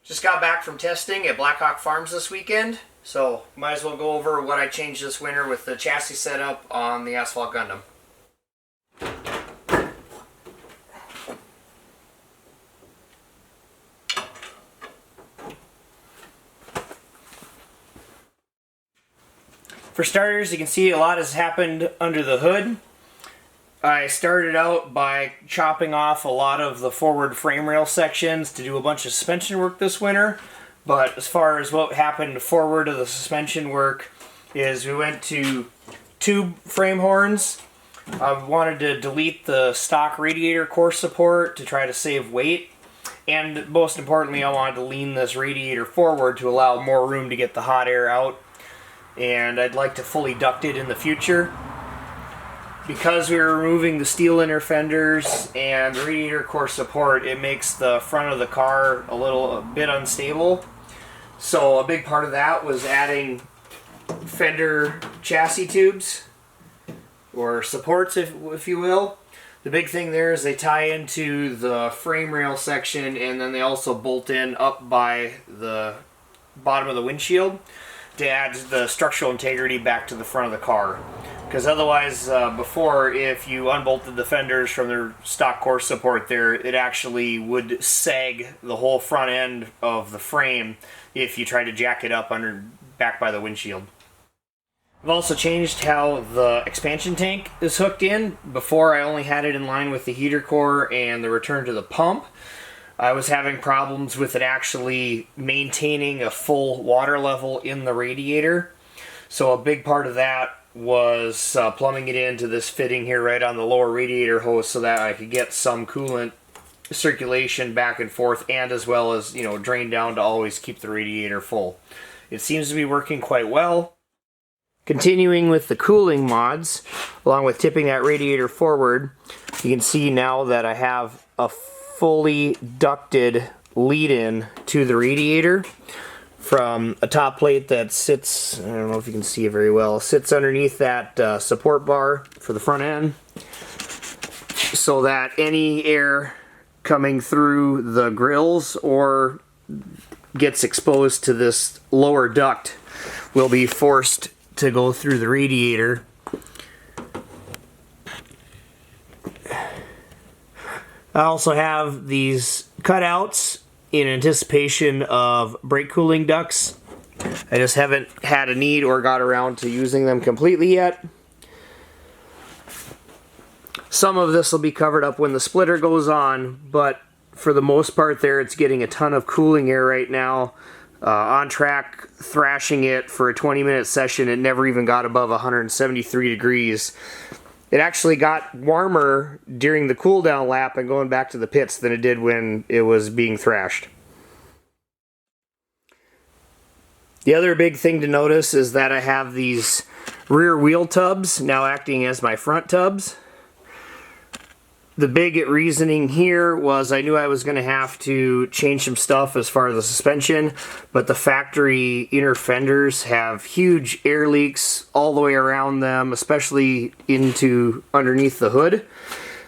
Just got back from testing at Blackhawk Farms this weekend, so might as well go over what I changed this winter with the chassis setup on the Asphalt Gundam. For starters, you can see a lot has happened under the hood. I started out by chopping off a lot of the forward frame rail sections to do a bunch of suspension work this winter. But as far as what happened forward of the suspension work is we went to tube frame horns. I wanted to delete the stock radiator core support to try to save weight. And most importantly, I wanted to lean this radiator forward to allow more room to get the hot air out. And I'd like to fully duct it in the future. Because we were removing the steel inner fenders and the radiator core support, it makes the front of the car a bit unstable. So a big part of that was adding fender chassis tubes, or supports if you will. The big thing there is they tie into the frame rail section, and then they also bolt in up by the bottom of the windshield to add the structural integrity back to the front of the car. Because otherwise, before, if you unbolted the fenders from their stock core support there, it actually would sag the whole front end of the frame if you tried to jack it up back by the windshield. I've also changed how the expansion tank is hooked in. Before, I only had it in line with the heater core and the return to the pump. I was having problems with it actually maintaining a full water level in the radiator. So a big part of that was plumbing it into this fitting here right on the lower radiator hose so that I could get some coolant circulation back and forth, and as well as, you know, drain down to always keep the radiator full. It seems to be working quite well. Continuing with the cooling mods, along with tipping that radiator forward, you can see now that I have a fully ducted lead-in to the radiator from a top plate that sits, I don't know if you can see it very well, sits underneath that support bar for the front end, so that any air coming through the grills or gets exposed to this lower duct will be forced to go through the radiator. I also have these cutouts in anticipation of brake cooling ducts. I just haven't had a need or got around to using them completely yet. Some of this will be covered up when the splitter goes on, but for the most part there, it's getting a ton of cooling air right now. On track, thrashing it for a 20-minute session, it never even got above 173 degrees. It actually got warmer during the cool down lap and going back to the pits than it did when it was being thrashed. The other big thing to notice is that I have these rear wheel tubs now acting as my front tubs. The big reasoning here was I knew I was going to have to change some stuff as far as the suspension, but the factory inner fenders have huge air leaks all the way around them, especially into underneath the hood.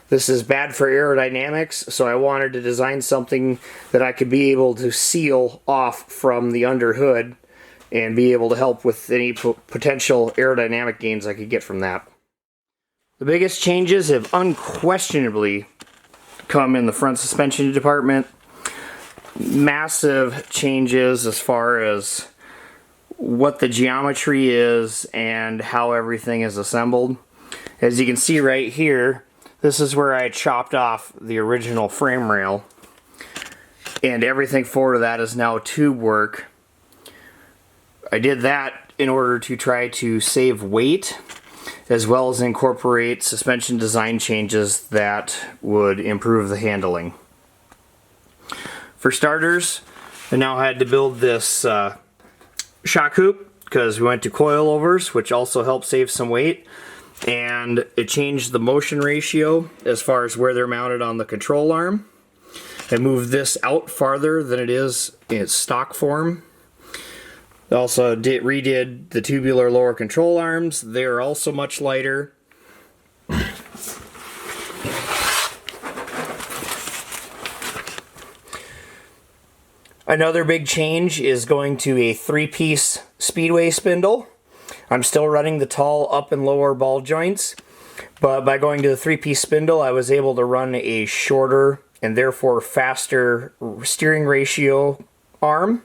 This is bad for aerodynamics, so I wanted to design something that I could be able to seal off from the under hood and be able to help with any potential aerodynamic gains I could get from that. The biggest changes have unquestionably come in the front suspension department. Massive changes as far as what the geometry is and how everything is assembled. As you can see right here, this is where I chopped off the original frame rail, and everything forward of that is now tube work. I did that in order to try to save weight, as well as incorporate suspension design changes that would improve the handling. For starters, I now had to build this shock hoop because we went to coilovers, which also helped save some weight, and it changed the motion ratio as far as where they're mounted on the control arm. I moved this out farther than it is in its stock form. Also redid the tubular lower control arms. They are also much lighter. Another big change is going to a 3-piece speedway spindle. I'm still running the tall up and lower ball joints, but by going to the 3-piece spindle, I was able to run a shorter and therefore faster steering ratio arm.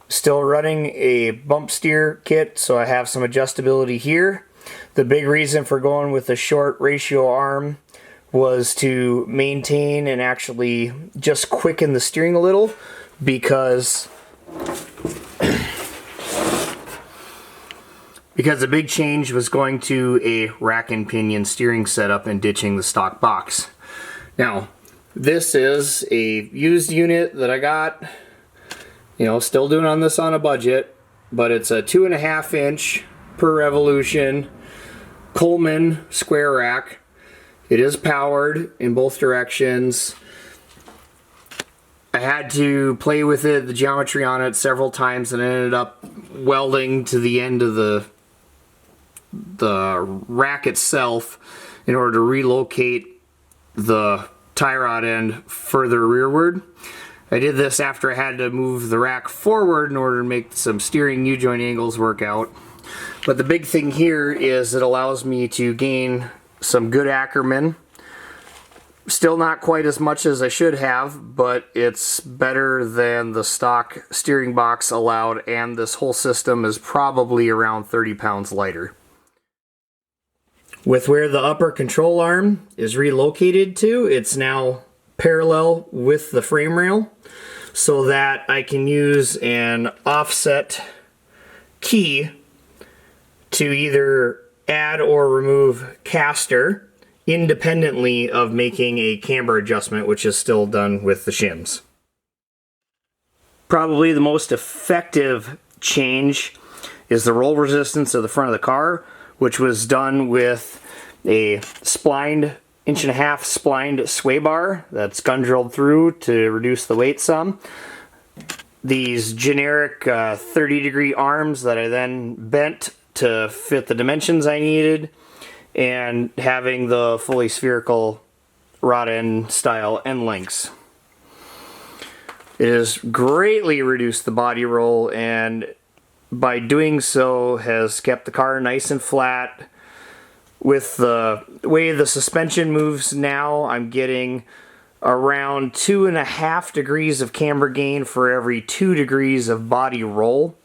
Still running a bump steer kit, so I have some adjustability here. The big reason for going with the short ratio arm was to maintain and actually just quicken the steering a little, because the big change was going to a rack and pinion steering setup and ditching the stock box. Now, this is a used unit that I got, still doing on this on a budget, but it's a 2.5 inch per revolution Coleman square rack. It is powered in both directions. I had to play with it, the geometry on it, several times, and I ended up welding to the end of the rack itself in order to relocate the tie rod end further rearward. I did this after I had to move the rack forward in order to make some steering U-joint angles work out. But the big thing here is it allows me to gain some good Ackerman. Still not quite as much as I should have, but it's better than the stock steering box allowed, and this whole system is probably around 30 pounds lighter. With where the upper control arm is relocated to, it's now parallel with the frame rail, so that I can use an offset key to either add or remove caster independently of making a camber adjustment, which is still done with the shims. Probably the most effective change is the roll resistance of the front of the car, which was done with a splined 1.5" splined sway bar that's gun drilled through to reduce the weight some. These generic 30-degree arms that I then bent to fit the dimensions I needed, and having the fully spherical rod end style end links. It has greatly reduced the body roll, and by doing so has kept the car nice and flat. With the way the suspension moves now, I'm getting around 2.5 degrees of camber gain for every 2 degrees of body roll.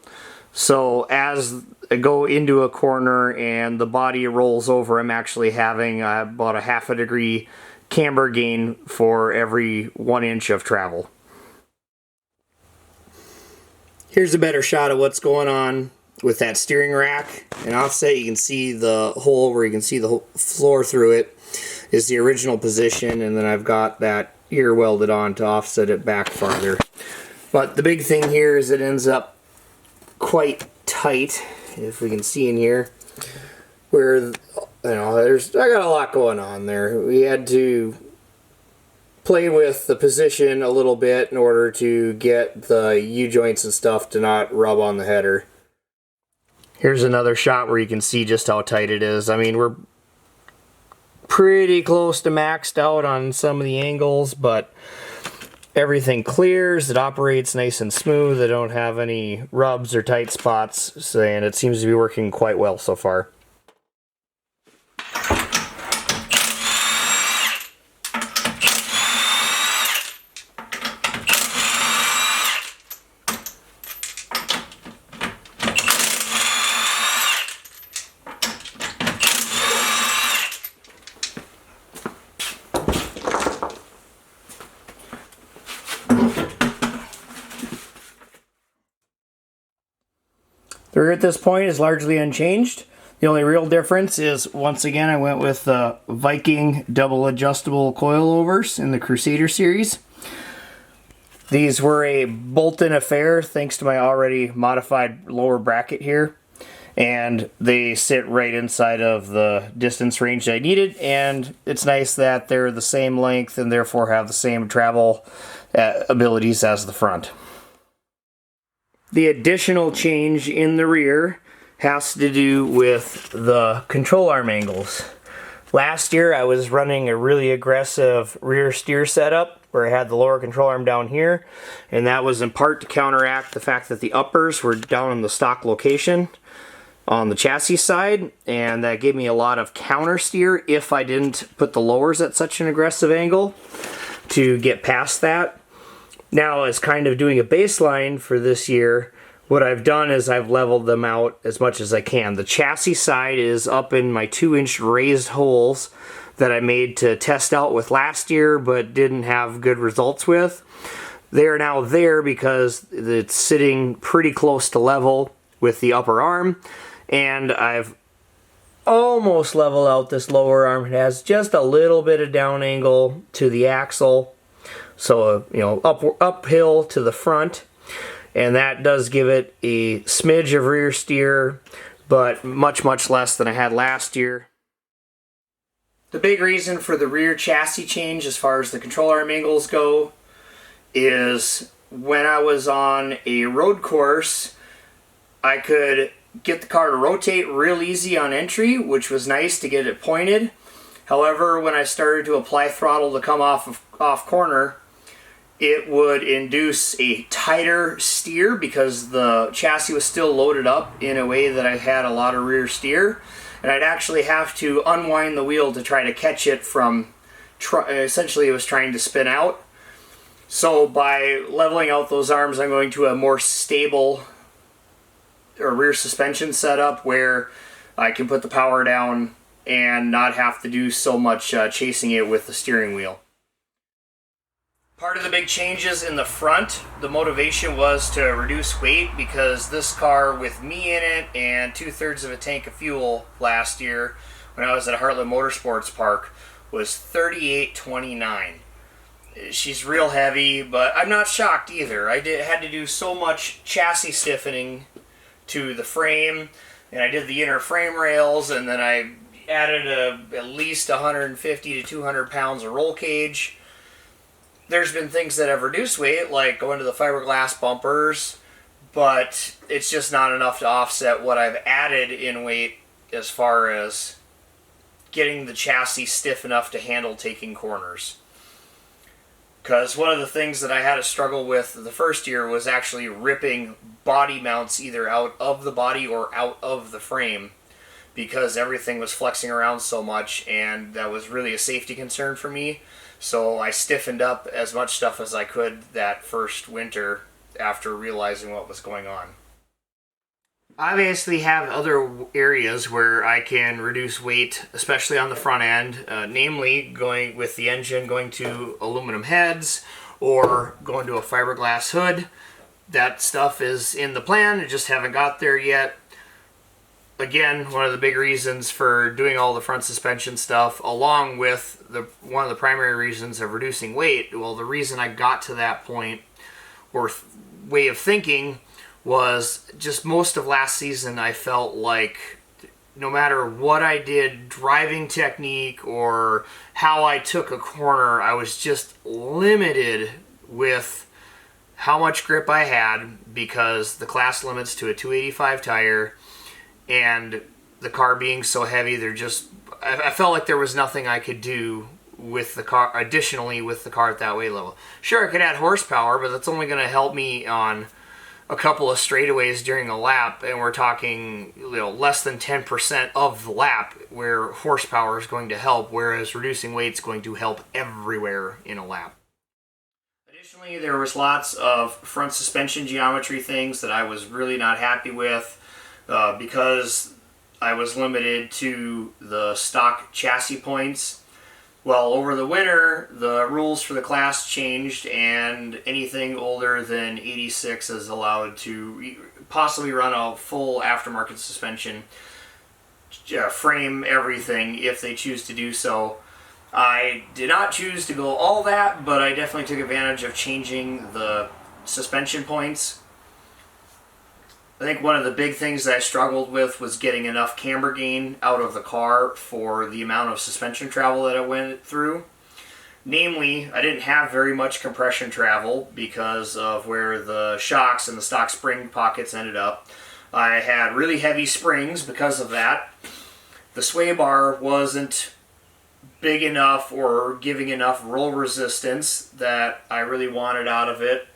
So as I go into a corner and the body rolls over, I'm actually having about a 0.5 degree camber gain for every 1 inch of travel. Here's a better shot of what's going on with that steering rack and offset. You can see the hole where you can see the whole floor through it is the original position, and then I've got that ear welded on to offset it back farther. But the big thing here is it ends up quite tight, if we can see in here, where I got a lot going on there. We had to play with the position a little bit in order to get the U-joints and stuff to not rub on the header. Here's another shot where you can see just how tight it is. I mean, we're pretty close to maxed out on some of the angles, but everything clears. It operates nice and smooth. I don't have any rubs or tight spots, and it seems to be working quite well so far. The rear at this point is largely unchanged. The only real difference is, once again, I went with the Viking double adjustable coilovers in the Crusader series. These were a bolt-in affair thanks to my already modified lower bracket here, and they sit right inside of the distance range I needed, and it's nice that they're the same length and therefore have the same travel abilities as the front. The additional change in the rear has to do with the control arm angles. Last year I was running a really aggressive rear steer setup where I had the lower control arm down here, and that was in part to counteract the fact that the uppers were down in the stock location on the chassis side, and that gave me a lot of counter steer if I didn't put the lowers at such an aggressive angle to get past that. Now, as kind of doing a baseline for this year, what I've done is I've leveled them out as much as I can. The chassis side is up in my 2-inch raised holes that I made to test out with last year but didn't have good results with. They're now there because it's sitting pretty close to level with the upper arm, and I've almost leveled out this lower arm. It has just a little bit of down angle to the axle, so you know, uphill to the front, and that does give it a smidge of rear steer, but much less than I had last year. The big reason for the rear chassis change as far as the control arm angles go is when I was on a road course, I could get the car to rotate real easy on entry, which was nice to get it pointed. However, when I started to apply throttle to come off corner, it would induce a tighter steer because the chassis was still loaded up in a way that I had a lot of rear steer, and I'd actually have to unwind the wheel to try to catch it from, essentially it was trying to spin out. So by leveling out those arms, I'm going to a more stable rear suspension setup where I can put the power down and not have to do so much chasing it with the steering wheel. Part of the big changes in the front, the motivation was to reduce weight because this car with me in it and 2/3 of a tank of fuel last year when I was at Heartland Motorsports Park was 3829. She's real heavy, but I'm not shocked either. I had to do so much chassis stiffening to the frame, and I did the inner frame rails, and then I added at least 150 to 200 pounds of roll cage. There's been things that have reduced weight, like going to the fiberglass bumpers, but it's just not enough to offset what I've added in weight as far as getting the chassis stiff enough to handle taking corners. Because one of the things that I had to struggle with the first year was actually ripping body mounts either out of the body or out of the frame because everything was flexing around so much, and that was really a safety concern for me. So I stiffened up as much stuff as I could that first winter after realizing what was going on. I obviously have other areas where I can reduce weight, especially on the front end, namely going with the engine going to aluminum heads or going to a fiberglass hood. That stuff is in the plan, I just haven't got there yet. Again, one of the big reasons for doing all the front suspension stuff, along with one of the primary reasons of reducing weight, well, the reason I got to that point or way of thinking was just most of last season I felt like no matter what I did, driving technique or how I took a corner, I was just limited with how much grip I had because the class limits to a 285 tire and the car being so heavy, I felt like there was nothing I could do with the car, additionally with the car at that weight level. Sure, I could add horsepower, but that's only going to help me on a couple of straightaways during a lap, and we're talking less than 10% of the lap where horsepower is going to help, whereas reducing weight is going to help everywhere in a lap. Additionally, there was lots of front suspension geometry things that I was really not happy with because I was limited to the stock chassis points. Well, over the winter, the rules for the class changed, and anything older than 86 is allowed to possibly run a full aftermarket suspension, frame everything if they choose to do so. I did not choose to go all that, but I definitely took advantage of changing the suspension points. I think one of the big things that I struggled with was getting enough camber gain out of the car for the amount of suspension travel that I went through. Namely, I didn't have very much compression travel because of where the shocks and the stock spring pockets ended up. I had really heavy springs because of that. The sway bar wasn't big enough or giving enough roll resistance that I really wanted out of it,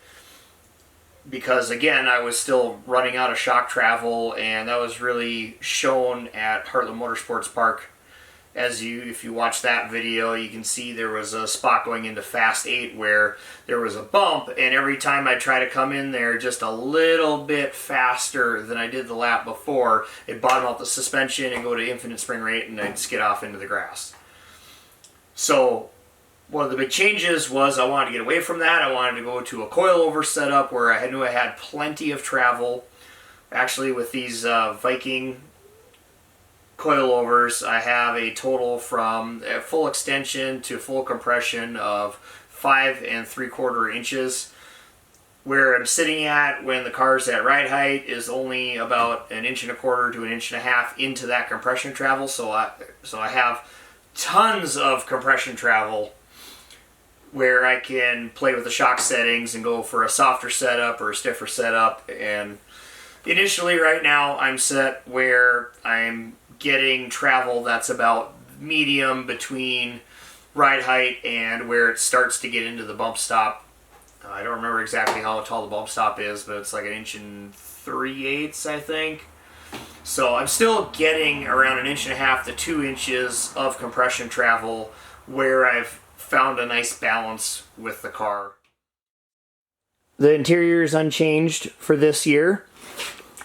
because again, I was still running out of shock travel, and that was really shown at Heartland Motorsports Park. If you watch that video, you can see there was a spot going into Fast 8 where there was a bump, and every time I try to come in there just a little bit faster than I did the lap before, it'd bottom out the suspension and go to infinite spring rate, and I'd skid off into the grass. So one of the big changes was I wanted to get away from that. I wanted to go to a coilover setup where I knew I had plenty of travel. Actually, with these Viking coilovers, I have a total from a full extension to full compression of 5 3/4 inches. Where I'm sitting at when the car's at ride height is only about 1 1/4 to 1.5 inches into that compression travel. So I have tons of compression travel where I can play with the shock settings and go for a softer setup or a stiffer setup. And initially right now I'm set where I'm getting travel that's about medium between ride height and where it starts to get into the bump stop. I don't remember exactly how tall the bump stop is, but it's like 1 3/8 I think. So I'm still getting around 1.5 to 2 inches of compression travel where I've found a nice balance with the car. The interior is unchanged for this year.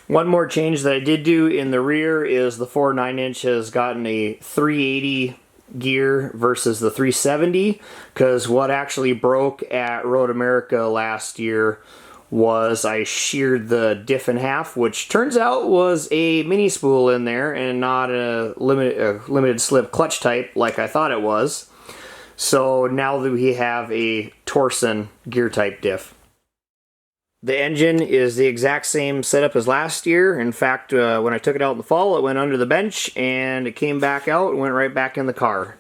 One more change that I did do in the rear is the 4 9-inch has gotten a 380 gear versus the 370, because what actually broke at Road America last year was I sheared the diff in half, which turns out was a mini spool in there and not a limited slip clutch type like I thought it was. So now that we have a Torsen gear type diff. The engine is the exact same setup as last year. In fact, when I took it out in the fall, it went under the bench and it came back out and went right back in the car.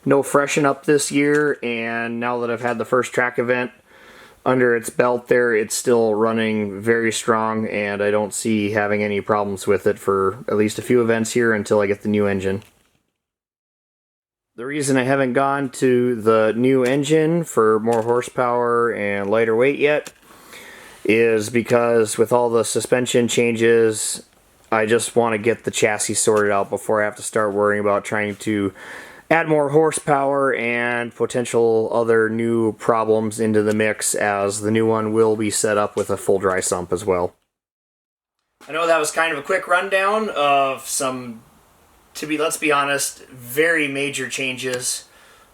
No freshen up this year, and now that I've had the first track event under its belt there, it's still running very strong, and I don't see having any problems with it for at least a few events here until I get the new engine. The reason I haven't gone to the new engine for more horsepower and lighter weight yet is because with all the suspension changes, I just want to get the chassis sorted out before I have to start worrying about trying to add more horsepower and potential other new problems into the mix, as the new one will be set up with a full dry sump as well. I know that was kind of a quick rundown of some, let's be honest, very major changes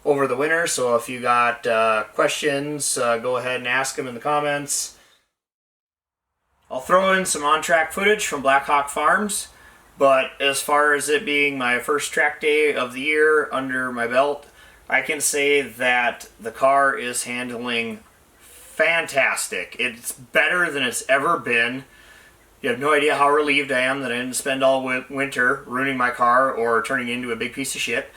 over the winter. So if you got questions, go ahead and ask them in the comments. I'll throw in some on-track footage from Black Hawk Farms. But as far as it being my first track day of the year under my belt, I can say that the car is handling fantastic. It's better than it's ever been. You have no idea how relieved I am that I didn't spend all winter ruining my car or turning it into a big piece of shit.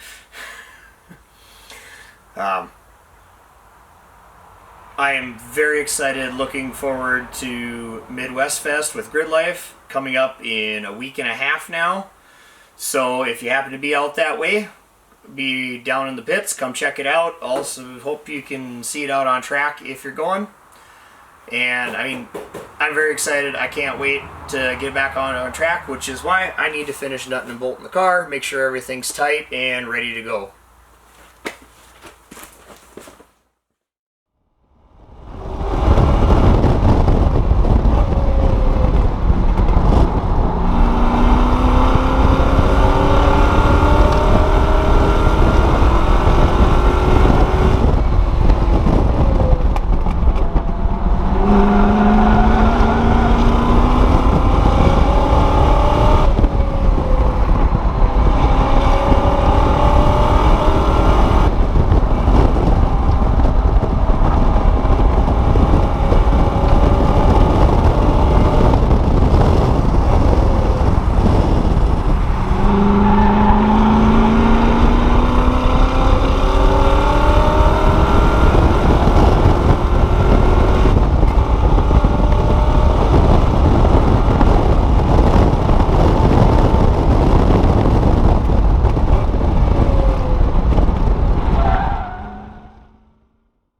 I am very excited, looking forward to Midwest Fest with Grid Life coming up in a week and a half now. So if you happen to be out that way, be down in the pits, come check it out. Also hope you can see it out on track if you're going. And I mean, I'm very excited. I can't wait to get back on track, which is why I need to finish nutting and bolting the car, make sure everything's tight and ready to go.